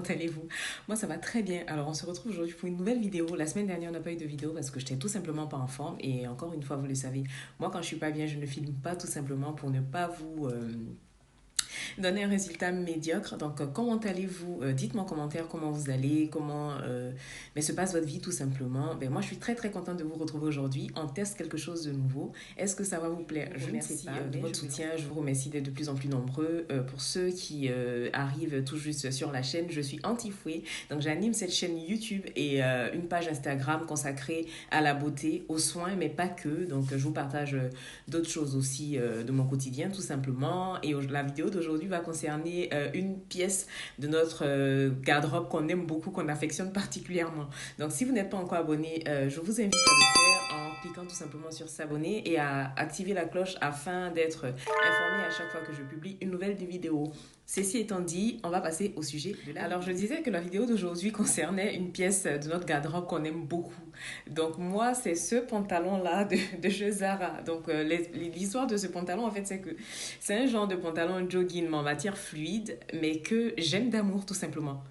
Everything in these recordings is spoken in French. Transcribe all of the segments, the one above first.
comment allez-vous? Moi, ça va très bien. Alors, on se retrouve aujourd'hui pour une nouvelle vidéo. La semaine dernière, on n'a pas eu de vidéo parce que j'étais tout simplement pas en forme. Et encore une fois, vous le savez, moi, quand je suis pas bien, je ne filme pas tout simplement pour ne pas vous donner un résultat médiocre. Donc, comment allez-vous? Dites-moi en commentaire comment vous allez, comment mais se passe votre vie tout simplement. Ben, moi, je suis très très contente de vous retrouver aujourd'hui. On teste quelque chose de nouveau. Est-ce que ça va vous plaire? Je ne sais pas. De votre soutien, je vous remercie d'être de plus en plus nombreux. Pour ceux qui arrivent tout juste sur la chaîne, je suis Antifouet. Donc, j'anime cette chaîne YouTube et une page Instagram consacrée à la beauté, aux soins, mais pas que. Donc, je vous partage d'autres choses aussi de mon quotidien, tout simplement. Et la vidéo d'aujourd'hui va concerner une pièce de notre garde-robe qu'on aime beaucoup, qu'on affectionne particulièrement. Donc, si vous n'êtes pas encore abonné, je vous invite à le faire en cliquant tout simplement sur s'abonner et à activer la cloche afin d'être informé à chaque fois que je publie une nouvelle vidéo. Ceci étant dit, on va passer au sujet de la Alors, je disais que la vidéo d'aujourd'hui concernait une pièce de notre garde-robe qu'on aime beaucoup. Donc, moi, c'est ce pantalon-là de chez Zara. Donc, l'histoire de ce pantalon, en fait, c'est que c'est un genre de pantalon jogging mais en matière fluide, mais que j'aime d'amour, tout simplement.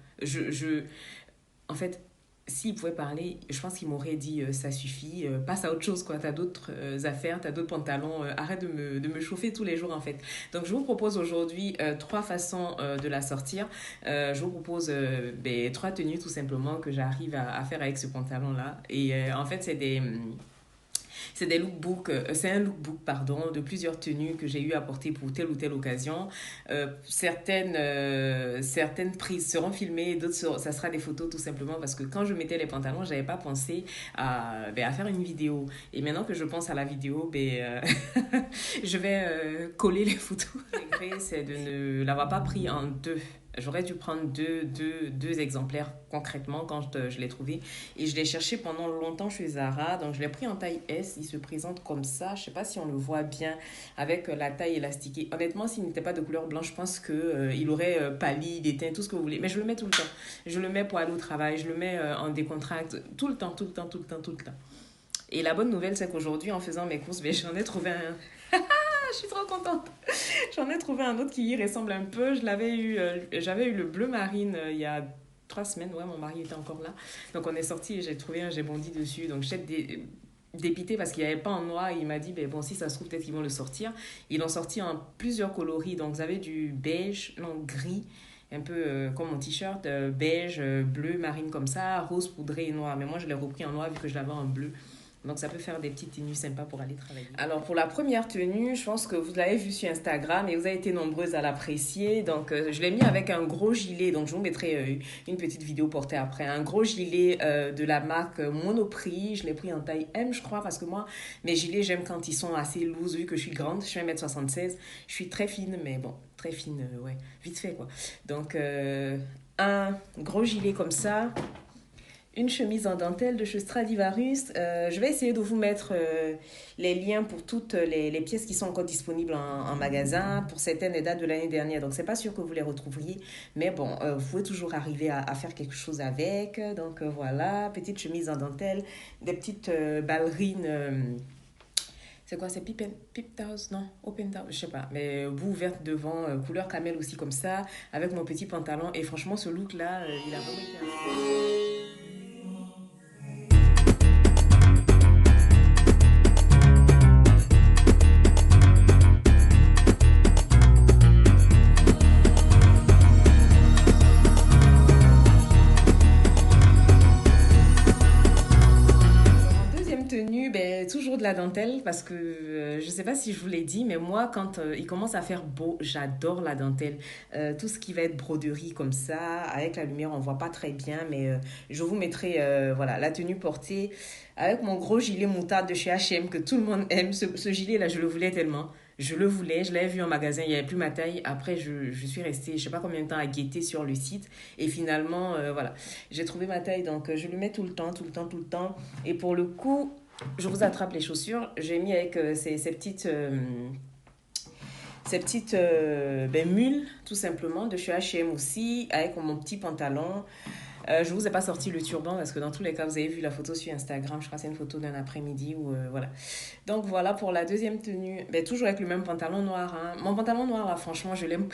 En fait, s'il pouvait parler, je pense qu'il m'aurait dit ça suffit, passe à autre chose, quoi. T'as d'autres affaires, t'as d'autres pantalons, arrête de me chauffer tous les jours, en fait. Donc, je vous propose aujourd'hui trois façons de la sortir. Je vous propose trois tenues, tout simplement, que j'arrive à faire avec ce pantalon-là. Et en fait, c'est un lookbook pardon, de plusieurs tenues que j'ai eu à porter pour telle ou telle occasion. Certaines prises seront filmées, ça sera des photos tout simplement parce que quand je mettais les pantalons, j'avais pas pensé à faire une vidéo. Et maintenant que je pense à la vidéo, je vais coller les photos. Le regret, c'est de ne l'avoir pas pris en deux. J'aurais dû prendre deux exemplaires concrètement quand je l'ai trouvé. Et je l'ai cherché pendant longtemps chez Zara. Donc, je l'ai pris en taille S. Il se présente comme ça. Je ne sais pas si on le voit bien avec la taille élastiquée. Honnêtement, s'il n'était pas de couleur blanche, je pense qu'il aurait pâli, déteint, tout ce que vous voulez. Mais je le mets tout le temps. Je le mets pour aller au travail. Je le mets en décontracte. Tout le temps, tout le temps, tout le temps, tout le temps. Et la bonne nouvelle, c'est qu'aujourd'hui, en faisant mes courses, j'en ai trouvé un. Je suis trop contente. J'en ai trouvé un autre qui y ressemble un peu. J'avais eu le bleu marine il y a 3 semaines. Ouais, mon mari était encore là. Donc on est sorti et j'ai trouvé un, j'ai bondi dessus. Donc j'étais dépité parce qu'il n'y avait pas en noir. Il m'a dit, ben bon, si ça se trouve, peut-être qu'ils vont le sortir. Ils l'ont sorti en plusieurs coloris. Donc vous avez du beige, non, gris, un peu comme mon t-shirt, beige, bleu, marine comme ça, rose poudré et noir. Mais moi, je l'ai repris en noir vu que je l'avais en bleu. Donc, ça peut faire des petites tenues sympas pour aller travailler. Alors, pour la première tenue, je pense que vous l'avez vue sur Instagram et vous avez été nombreuses à l'apprécier. Donc, je l'ai mis avec un gros gilet. Donc, je vous mettrai une petite vidéo portée après. Un gros gilet de la marque Monoprix. Je l'ai pris en taille M, je crois, parce que moi, mes gilets, j'aime quand ils sont assez lourds, vu que je suis grande. Je suis 1m76. Je suis très fine, mais bon, très fine, ouais, vite fait, quoi. Donc, un gros gilet comme ça, une chemise en dentelle de chez Stradivarius. Je vais essayer de vous mettre les liens pour toutes les pièces qui sont encore disponibles en magasin. Pour certaines, elles datent de l'année dernière, donc c'est pas sûr que vous les retrouviez. Mais bon, vous pouvez toujours arriver à faire quelque chose avec. Donc voilà, petite chemise en dentelle, des petites ballerines. C'est quoi, c'est Pip House? Non, Open House, je sais pas. Mais bout ouverte devant, couleur camel aussi comme ça, avec mon petit pantalon. Et franchement, ce look-là, il a vraiment été un... Deuxième tenue, toujours de la dentelle parce que je ne sais pas si je vous l'ai dit, mais moi, quand il commence à faire beau, j'adore la dentelle. Tout ce qui va être broderie comme ça, avec la lumière, on ne voit pas très bien, mais je vous mettrai voilà, la tenue portée avec mon gros gilet moutarde de chez H&M que tout le monde aime. Ce gilet-là, je le voulais tellement. Je le voulais, je l'avais vu en magasin, il n'y avait plus ma taille. Après, je suis restée, je ne sais pas combien de temps à guetter sur le site. Et finalement, voilà, j'ai trouvé ma taille. Donc, je le mets tout le temps, tout le temps, tout le temps. Et pour le coup, je vous attrape les chaussures. J'ai mis avec ces petites mules, tout simplement, de chez H&M aussi, avec mon petit pantalon. Je vous ai pas sorti le turban parce que dans tous les cas, vous avez vu la photo sur Instagram. Je crois que c'est une photo d'un après-midi où voilà. Donc voilà pour la deuxième tenue. Toujours avec le même pantalon noir. Hein. Mon pantalon noir, là, franchement, je l'aime.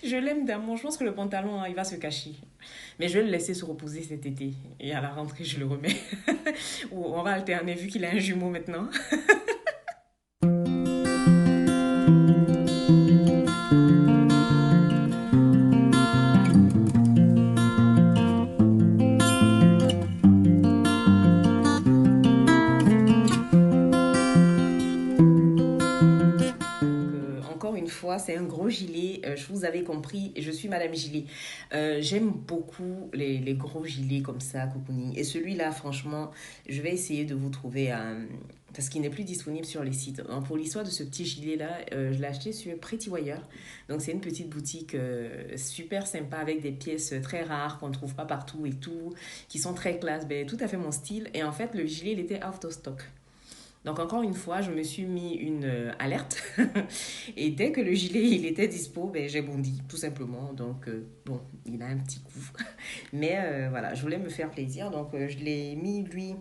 Je l'aime d'amour. Je pense que le pantalon, hein, il va se cacher. Mais je vais le laisser se reposer cet été. Et à la rentrée, je le remets. Ou on va alterner vu qu'il a un jumeau maintenant. Encore une fois, c'est un gros gilet. Je vous avais compris, je suis Madame Gilet. J'aime beaucoup les gros gilets comme ça, cocooning. Et celui-là, franchement, je vais essayer de vous trouver un... Parce qu'il n'est plus disponible sur les sites. Donc, pour l'histoire de ce petit gilet-là, je l'ai acheté sur Pretty Wire. Donc, c'est une petite boutique super sympa avec des pièces très rares qu'on ne trouve pas partout et tout, qui sont très classe. Ben, tout à fait mon style. Et en fait, le gilet, il était out of stock. Donc encore une fois, je me suis mis une alerte et dès que le gilet il était dispo, ben, j'ai bondi tout simplement. Donc bon, il a un petit coup. Mais voilà, je voulais me faire plaisir. Donc je l'ai mis lui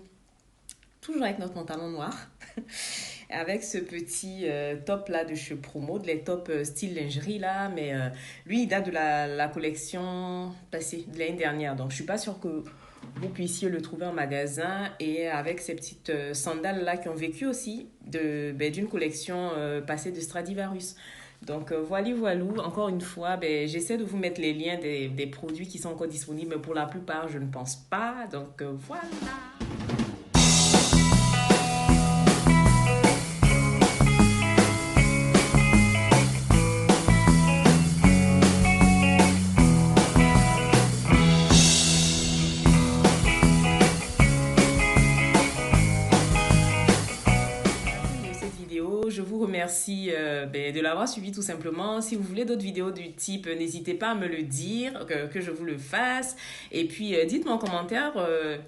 toujours avec notre pantalon noir. Avec ce petit top là de chez Promo, les tops style lingerie là, mais lui il date de la collection passée, de l'année dernière, donc je suis pas sûre que vous puissiez le trouver en magasin et avec ces petites sandales là qui ont vécu aussi d'une collection passée de Stradivarius. Donc voilà, voilà, encore une fois, ben, j'essaie de vous mettre les liens des produits qui sont encore disponibles, mais pour la plupart je ne pense pas, donc voilà. De cette vidéo. Je vous remercie de l'avoir suivi tout simplement. Si vous voulez d'autres vidéos du type, n'hésitez pas à me le dire, que je vous le fasse. Et puis, dites-moi en commentaire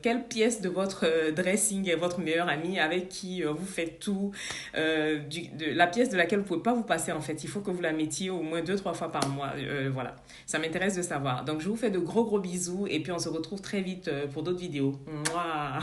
quelle pièce de votre dressing est votre meilleure amie avec qui vous faites tout. De la pièce de laquelle vous ne pouvez pas vous passer en fait. Il faut que vous la mettiez au moins 2-3 fois par mois. Voilà, ça m'intéresse de savoir. Donc, je vous fais de gros bisous et puis on se retrouve très vite pour d'autres vidéos. Mouah.